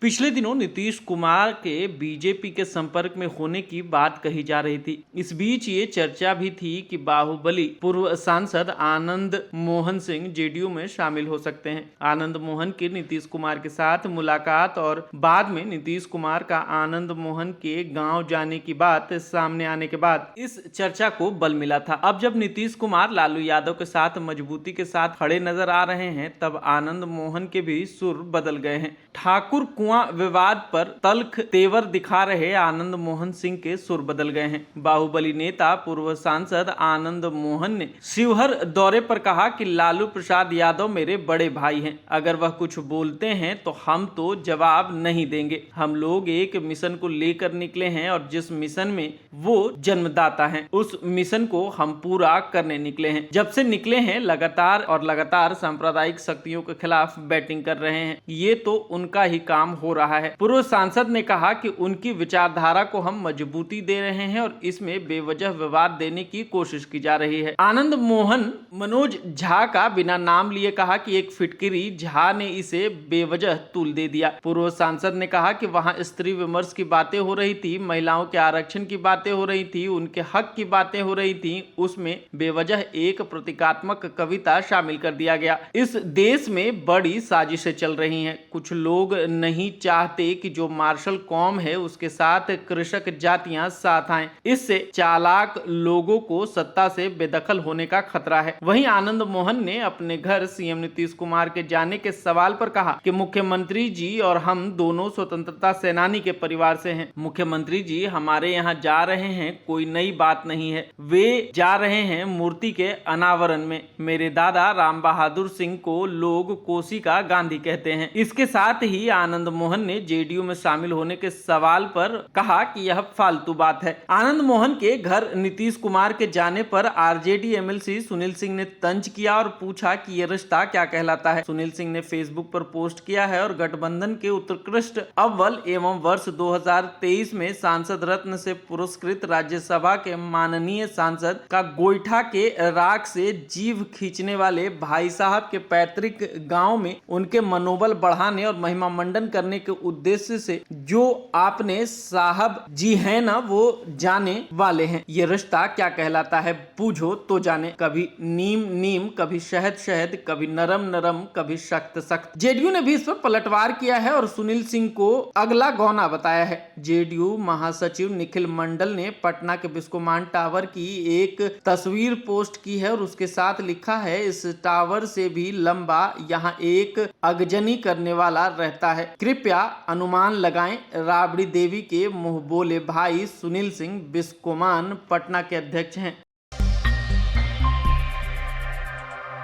पिछले दिनों नीतीश कुमार के बीजेपी के संपर्क में होने की बात कही जा रही थी। इस बीच ये चर्चा भी थी कि बाहुबली पूर्व सांसद आनंद मोहन सिंह जेडीयू में शामिल हो सकते हैं। आनंद मोहन की नीतीश कुमार के साथ मुलाकात और बाद में नीतीश कुमार का आनंद मोहन के गांव जाने की बात सामने आने के बाद इस चर्चा को बल मिला था। अब जब नीतीश कुमार लालू यादव के साथ मजबूती के साथ खड़े नजर आ रहे हैं, तब आनंद मोहन के भी सुर बदल गए हैं। ठाकुर कुआं विवाद पर तल्ख तेवर दिखा रहे आनंद मोहन सिंह के सुर बदल गए हैं। बाहुबली नेता पूर्व सांसद आनंद मोहन ने शिवहर दौरे पर कहा कि लालू प्रसाद यादव मेरे बड़े भाई हैं। अगर वह कुछ बोलते हैं तो हम तो जवाब नहीं देंगे। हम लोग एक मिशन को लेकर निकले हैं और जिस मिशन में वो जन्मदाता हैं, उस मिशन को हम पूरा करने निकले हैं। जब से निकले हैं लगातार सांप्रदायिक शक्तियों के खिलाफ बैटिंग कर रहे हैं। ये तो उनका ही काम हो रहा है। पूर्व सांसद ने कहा कि उनकी विचारधारा को हम मजबूती दे रहे हैं और इसमें बेवजह विवाद देने की कोशिश की जा रही है। आनंद मोहन मनोज झा का बिना नाम लिए कहा कि एक फिटकिरी झा ने इसे बेवजह तूल दे दिया। पूर्व सांसद ने कहा कि वहां स्त्री विमर्श की बातें हो रही थी, महिलाओं के आरक्षण की बातें हो रही थी, उनके हक की बातें हो रही थी, उसमें बेवजह एक प्रतीकात्मक कविता शामिल कर दिया गया। इस देश में बड़ी साजिशें चल रही हैं। कुछ लोग नहीं चाहते कि जो मार्शल कौम है उसके साथ कृषक जातियां साथ आएं। इससे चालाक लोगों को सत्ता से बेदखल होने का खतरा है। वहीं आनंद मोहन ने अपने घर सीएम नीतीश कुमार के जाने के सवाल पर कहा कि मुख्यमंत्री जी और हम दोनों स्वतंत्रता सेनानी के परिवार से हैं। मुख्यमंत्री जी हमारे यहाँ जा रहे हैं, कोई नई बात नहीं है। वे जा रहे हैं मूर्ति के अनावरण में। मेरे दादा राम बहादुर सिंह को लोग कोसी का गांधी कहते हैं। इसके साथ ही आनंद मोहन ने जेडीयू में शामिल होने के सवाल पर कहा कि यह फालतू बात है। आनंद मोहन के घर नीतीश कुमार के जाने पर आरजेडी एमएलसी सुनील सिंह ने तंज किया और पूछा कि यह रिश्ता क्या कहलाता है। सुनील सिंह ने फेसबुक पर पोस्ट किया है और गठबंधन के उत्कृष्ट अव्वल एवं वर्ष 2023 में सांसद रत्न से पुरस्कृत राज्यसभा के माननीय सांसद का गोईठा के राख से जीव खींचने वाले भाई साहब के पैतृक गांव में उनके मनोबल बढ़ाने और महिमा मंडन करने के उद्देश्य से जो आपने साहब जी है ना वो जाने वाले हैं। ये रिश्ता क्या कहलाता है पूछो तो जाने। कभी नीम नीम, कभी शहद शहद, कभी नरम नरम, कभी सख्त सख्त। जेडीयू ने भी इस पर पलटवार किया है और सुनील सिंह को अगला गौना बताया है। जेडीयू महासचिव निखिल मंडल ने पटना के बिस्कोमान टावर की एक तस्वीर पोस्ट की है और उसके साथ लिखा है, इस टावर से भी लंबा यहाँ एक अगजनी करने वाला रहता है। कृपया अनुमान लगाएं। राबड़ी देवी के मुंह बोले भाई सुनील सिंह बिस्कोमान पटना के अध्यक्ष हैं।